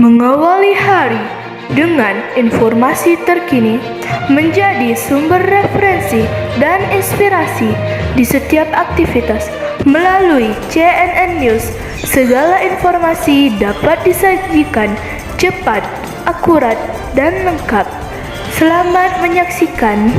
Mengawali hari dengan informasi terkini menjadi sumber referensi dan inspirasi di setiap aktivitas melalui CNN News. Segala informasi dapat disajikan cepat, akurat, dan lengkap. Selamat menyaksikan.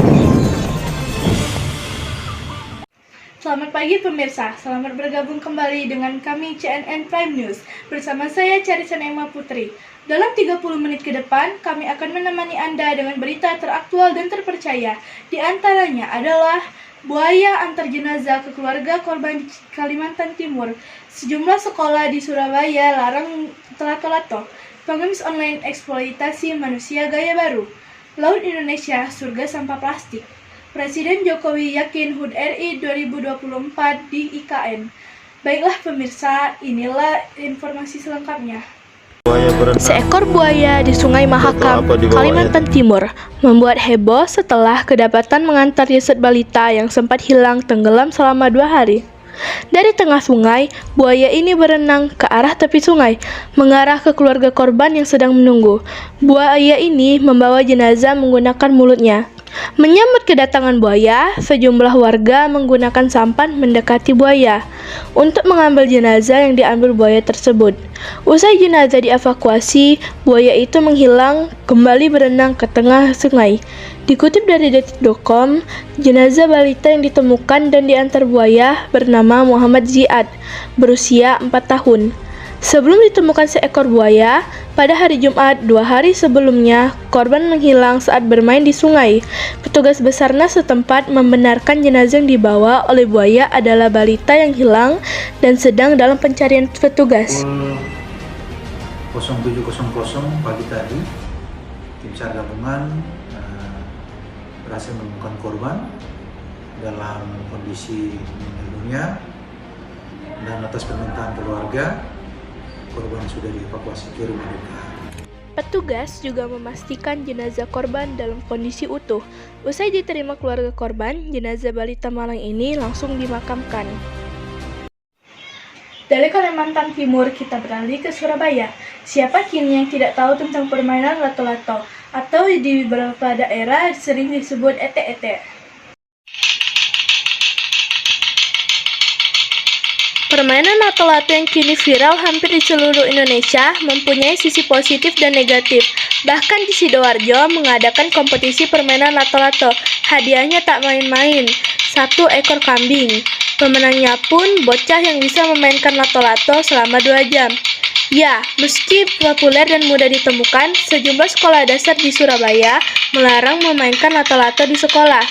Selamat pagi pemirsa, selamat bergabung kembali dengan kami CNN Prime News. Bersama saya Carissa Emma Putri. Dalam 30 menit ke depan, kami akan menemani Anda dengan berita teraktual dan terpercaya. Di antaranya adalah buaya antar jenazah ke keluarga korban di Kalimantan Timur. Sejumlah sekolah di Surabaya larang lato-lato. Pengemis online eksploitasi manusia gaya baru. Laut Indonesia surga sampah plastik. Presiden Jokowi yakin HUT RI 2024 di IKN. Baiklah pemirsa, inilah informasi selengkapnya. Seekor buaya di Sungai Mahakam, Kalimantan Timur, membuat heboh setelah kedapatan mengantar jasad balita yang sempat hilang tenggelam selama 2 hari. Dari tengah sungai, buaya ini berenang ke arah tepi sungai, mengarah ke keluarga korban yang sedang menunggu. Buaya ini membawa jenazah menggunakan mulutnya. Menyambut kedatangan buaya, sejumlah warga menggunakan sampan mendekati buaya untuk mengambil jenazah yang diambil buaya tersebut. Usai jenazah dievakuasi, buaya itu menghilang kembali berenang ke tengah sungai. Dikutip dari detik.com, jenazah balita yang ditemukan dan diantar buaya bernama Muhammad Ziad, berusia 4 tahun. Sebelum ditemukan seekor buaya, pada hari Jumat 2 hari sebelumnya, korban menghilang saat bermain di sungai. Petugas Basarnas setempat membenarkan jenazah yang dibawa oleh buaya adalah balita yang hilang dan sedang dalam pencarian petugas. 07.00 pagi tadi, tim SAR gabungan berhasil menemukan korban dalam kondisi meninggal dunia, dan atas permintaan keluarga, korban sudah dievakuasi ke rumah duka. Petugas juga memastikan jenazah korban dalam kondisi utuh. Usai diterima keluarga korban, jenazah balita malang ini langsung dimakamkan. Dari Kalimantan Timur kita beralih ke Surabaya. Siapa kini yang tidak tahu tentang permainan lato-lato atau di beberapa daerah sering disebut ete-ete? Permainan lato-lato yang kini viral hampir di seluruh Indonesia mempunyai sisi positif dan negatif. Bahkan di Sidoarjo mengadakan kompetisi permainan lato-lato. Hadiahnya tak main-main, 1 ekor kambing. Pemenangnya pun bocah yang bisa memainkan lato-lato selama 2 jam. Ya, meski populer dan mudah ditemukan, sejumlah sekolah dasar di Surabaya melarang memainkan lato-lato di sekolah.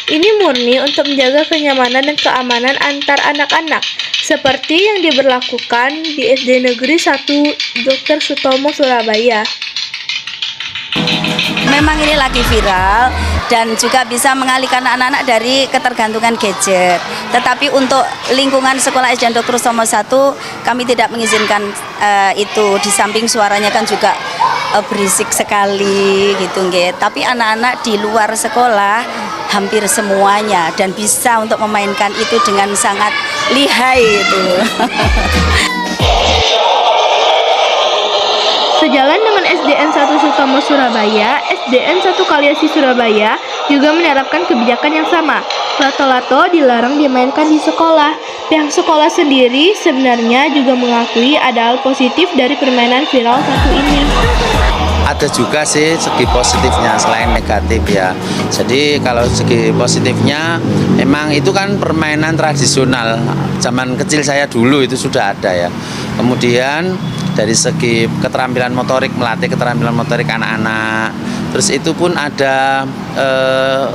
Ini murni untuk menjaga kenyamanan dan keamanan antar anak-anak, seperti yang diberlakukan di SD Negeri 1 Dr. Sutomo, Surabaya. Memang ini lagi viral dan juga bisa mengalihkan anak-anak dari ketergantungan gadget. Tetapi untuk lingkungan sekolah SD Dr. Sutomo 1 kami tidak mengizinkan itu. Di samping suaranya kan juga berisik sekali gitu nggih. Tapi anak-anak di luar sekolah hampir semuanya dan bisa untuk memainkan itu dengan sangat lihai itu. Sejalan dengan SDN 1 Sutomo Surabaya, SDN 1 Kaliasi Surabaya juga menerapkan kebijakan yang sama. Lato-lato dilarang dimainkan di sekolah. Pihak sekolah sendiri sebenarnya juga mengakui ada hal positif dari permainan viral satu ini. Ada juga sih segi positifnya selain negatif ya. Jadi kalau segi positifnya memang itu kan permainan tradisional. Zaman kecil saya dulu itu sudah ada ya. Kemudian dari segi keterampilan motorik, melatih keterampilan motorik anak-anak. Terus itu pun ada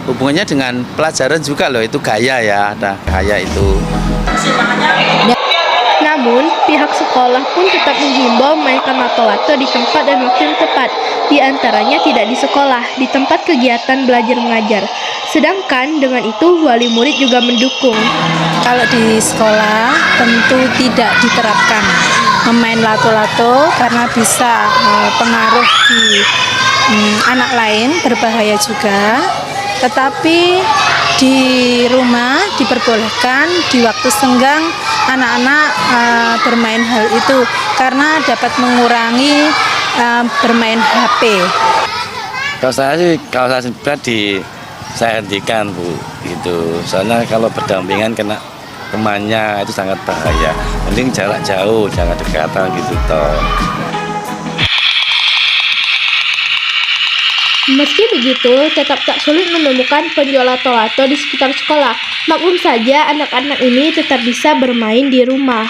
hubungannya dengan pelajaran juga loh, itu gaya ya, ada gaya itu. Namun, pihak sekolah pun tetap menghimbau memainkan lato-lato di tempat dan waktu yang tepat. Di antaranya tidak di sekolah, di tempat kegiatan belajar mengajar. Sedangkan dengan itu wali murid juga mendukung. Kalau di sekolah tentu tidak diterapkan memain lato-lato karena bisa pengaruh di anak lain, berbahaya juga. Tetapi di rumah diperbolehkan di waktu senggang anak-anak bermain hal itu karena dapat mengurangi bermain HP. Kalau saya pribadi saya hentikan Bu, gitu. Soalnya kalau berdampingan kena temannya itu sangat bahaya. Mending jarak jauh, jangan dekatan gitu toh. Meski begitu, tetap tak sulit menemukan penjual lato-lato di sekitar sekolah. Maklum saja, anak-anak ini tetap bisa bermain di rumah.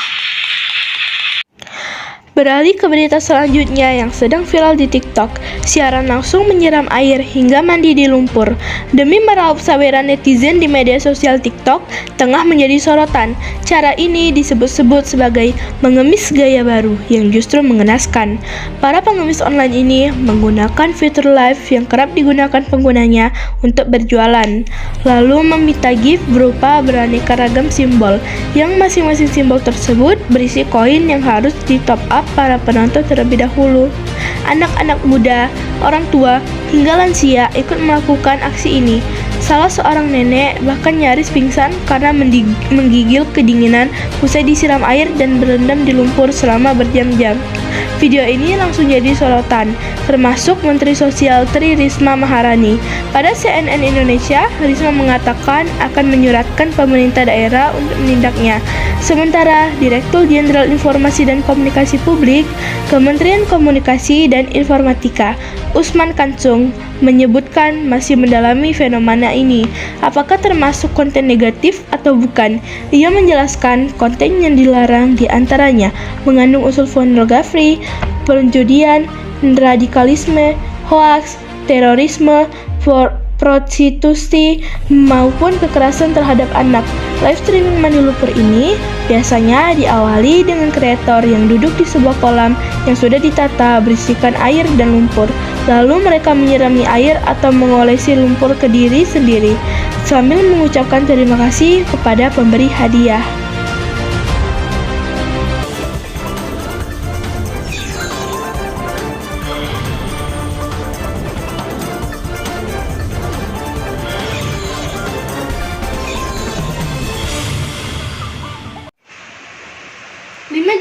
Beralih ke berita selanjutnya yang sedang viral di TikTok, siaran langsung menyiram air hingga mandi di lumpur. Demi meraup saweran netizen di media sosial TikTok, tengah menjadi sorotan. Cara ini disebut-sebut sebagai mengemis gaya baru yang justru mengenaskan. Para pengemis online ini menggunakan fitur live yang kerap digunakan penggunanya untuk berjualan, lalu meminta gift berupa beraneka ragam simbol, yang masing-masing simbol tersebut berisi koin yang harus di top up para penonton terlebih dahulu. Anak-anak muda, orang tua, hingga lansia ikut melakukan aksi ini. Salah seorang nenek bahkan nyaris pingsan karena menggigil kedinginan usai disiram air dan berendam di lumpur selama berjam-jam. Video ini langsung jadi sorotan, termasuk Menteri Sosial Tri Risma Maharani. Pada CNN Indonesia, Risma mengatakan akan menyuratkan pemerintah daerah untuk menindaknya. Sementara Direktur Jenderal Informasi dan Komunikasi Publik, Kementerian Komunikasi dan Informatika, Usman Kansung, menyebutkan masih mendalami fenomena ini. Apakah termasuk konten negatif atau bukan? Ia menjelaskan konten yang dilarang diantaranya mengandung unsur pornografi, perjudian, radikalisme, hoaks, terorisme, prostitusi, maupun kekerasan terhadap anak. Live streaming mandi lumpur ini biasanya diawali dengan kreator yang duduk di sebuah kolam yang sudah ditata berisikan air dan lumpur. Lalu mereka menyirami air atau mengolesi lumpur ke diri sendiri sambil mengucapkan terima kasih kepada pemberi hadiah.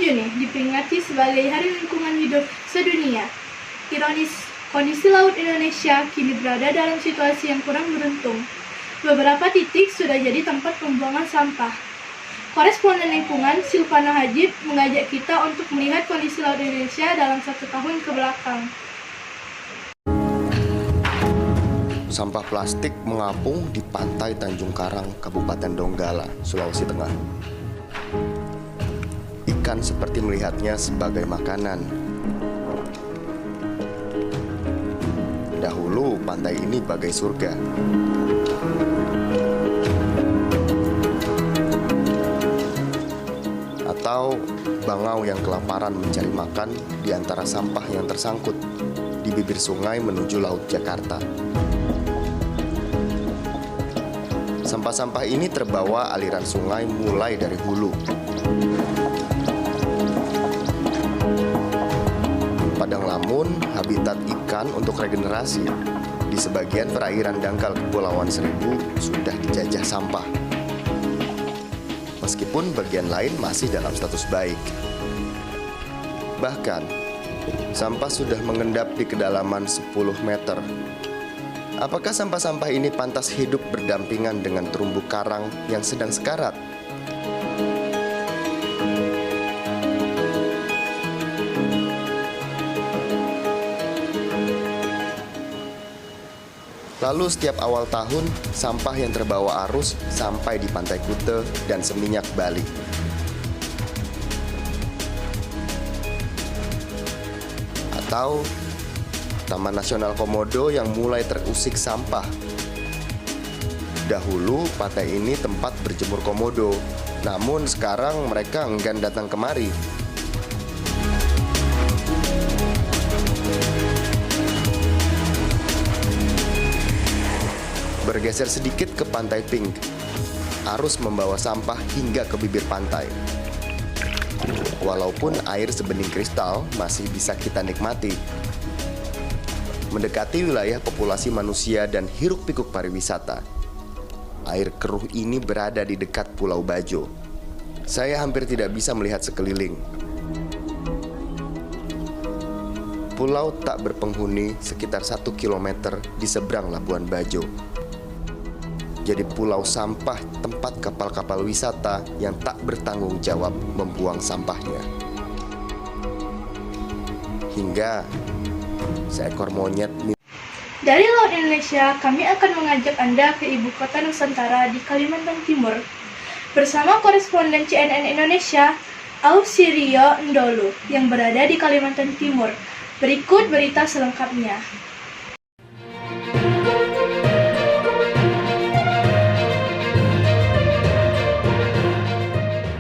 Juni diperingati sebagai Hari Lingkungan Hidup Sedunia. Ironis, kondisi laut Indonesia kini berada dalam situasi yang kurang beruntung. Beberapa titik sudah jadi tempat pembuangan sampah. Koresponden lingkungan Silvana Hajib mengajak kita untuk melihat kondisi laut Indonesia dalam 1 tahun ke belakang. Sampah plastik mengapung di pantai Tanjung Karang, Kabupaten Donggala, Sulawesi Tengah. Ikan seperti melihatnya sebagai makanan. Dahulu pantai ini bagai surga. Atau bangau yang kelaparan mencari makan di antara sampah yang tersangkut di bibir sungai menuju Laut Jakarta. Sampah-sampah ini terbawa aliran sungai mulai dari hulu. Padang Lamun, habitat ikan untuk regenerasi. Di sebagian perairan dangkal Kepulauan Seribu sudah dijajah sampah. Meskipun bagian lain masih dalam status baik. Bahkan, sampah sudah mengendap di kedalaman 10 meter. Apakah sampah-sampah ini pantas hidup berdampingan dengan terumbu karang yang sedang sekarat? Lalu setiap awal tahun, sampah yang terbawa arus sampai di Pantai Kute dan Seminyak, Bali. Atau Taman Nasional Komodo yang mulai terusik sampah. Dahulu pantai ini tempat berjemur komodo, namun sekarang mereka enggan datang kemari. Bergeser sedikit ke Pantai Pink, arus membawa sampah hingga ke bibir pantai. Walaupun air sebening kristal masih bisa kita nikmati. Mendekati wilayah populasi manusia dan hiruk-pikuk pariwisata. Air keruh ini berada di dekat Pulau Bajo. Saya hampir tidak bisa melihat sekeliling. pulau tak berpenghuni sekitar 1 km di seberang Labuan Bajo. Jadi pulau sampah tempat kapal-kapal wisata yang tak bertanggung jawab membuang sampahnya. Hingga seekor monyet Dari Laut Indonesia, kami akan mengajak Anda ke ibu kota Nusantara di Kalimantan Timur. Bersama koresponden CNN Indonesia, Ausirio Ndolu, yang berada di Kalimantan Timur. Berikut berita selengkapnya.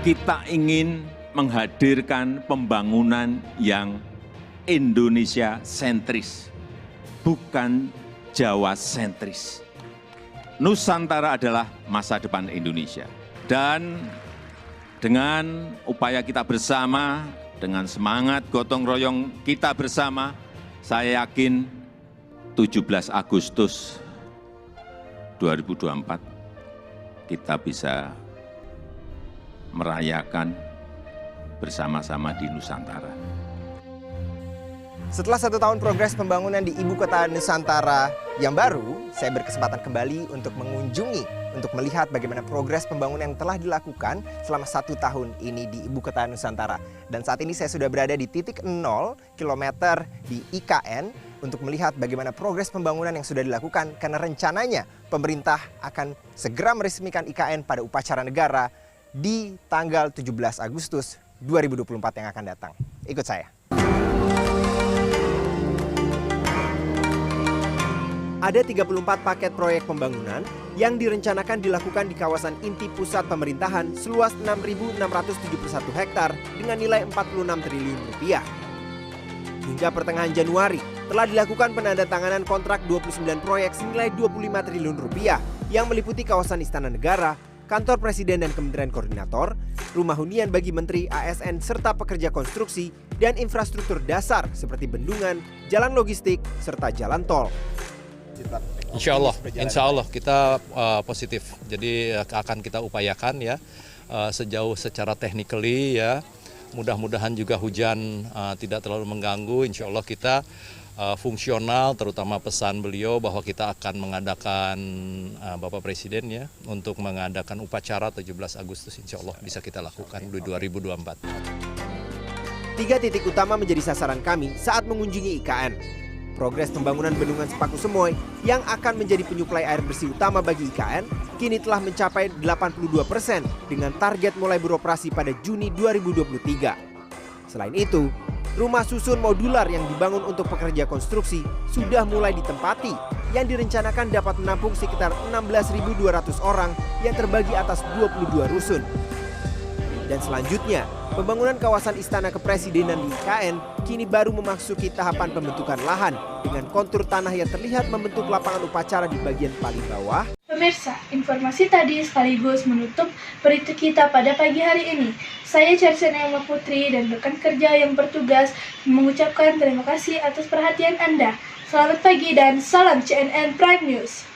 Kita ingin menghadirkan pembangunan yang Indonesia sentris, bukan Jawa sentris. Nusantara adalah masa depan Indonesia. Dan dengan upaya kita bersama, dengan semangat gotong royong kita bersama, saya yakin 17 Agustus 2024 kita bisa merayakan bersama-sama di Nusantara. Setelah 1 tahun progres pembangunan di Ibu Kota Nusantara yang baru, saya berkesempatan kembali untuk mengunjungi, untuk melihat bagaimana progres pembangunan yang telah dilakukan selama 1 tahun ini di Ibu Kota Nusantara. Dan saat ini saya sudah berada di titik 0 km di IKN untuk melihat bagaimana progres pembangunan yang sudah dilakukan, karena rencananya pemerintah akan segera meresmikan IKN pada upacara negara di tanggal 17 Agustus 2024 yang akan datang. Ikut saya. Ada 34 paket proyek pembangunan yang direncanakan dilakukan di kawasan inti pusat pemerintahan seluas 6.671 hektar dengan nilai 46 triliun rupiah. Hingga pertengahan Januari telah dilakukan penandatanganan kontrak 29 proyek senilai 25 triliun rupiah yang meliputi kawasan Istana Negara, Kantor Presiden dan Kementerian Koordinator, rumah hunian bagi menteri, ASN, serta pekerja konstruksi, dan infrastruktur dasar seperti bendungan, jalan logistik, serta jalan tol. Insya Allah kita positif. Jadi akan kita upayakan ya sejauh secara technically ya. Mudah-mudahan juga hujan tidak terlalu mengganggu. Insya Allah kita fungsional, terutama pesan beliau bahwa kita akan mengadakan Bapak Presiden ya untuk mengadakan upacara 17 Agustus insya Allah bisa kita lakukan di 2024. 3 titik utama menjadi sasaran kami saat mengunjungi IKN. Progres pembangunan Bendungan Sepaku Semoy yang akan menjadi penyuplai air bersih utama bagi IKN kini telah mencapai 82% dengan target mulai beroperasi pada Juni 2023. Selain itu, rumah susun modular yang dibangun untuk pekerja konstruksi sudah mulai ditempati yang direncanakan dapat menampung sekitar 16.200 orang yang terbagi atas 22 rusun. Dan selanjutnya, pembangunan kawasan Istana Kepresidenan di IKN kini baru memasuki tahapan pembentukan lahan dengan kontur tanah yang terlihat membentuk lapangan upacara di bagian paling bawah. Pemirsa, informasi tadi sekaligus menutup berita kita pada pagi hari ini. Saya Charisana Emma Putri dan rekan kerja yang bertugas mengucapkan terima kasih atas perhatian Anda. Selamat pagi dan salam CNN Prime News.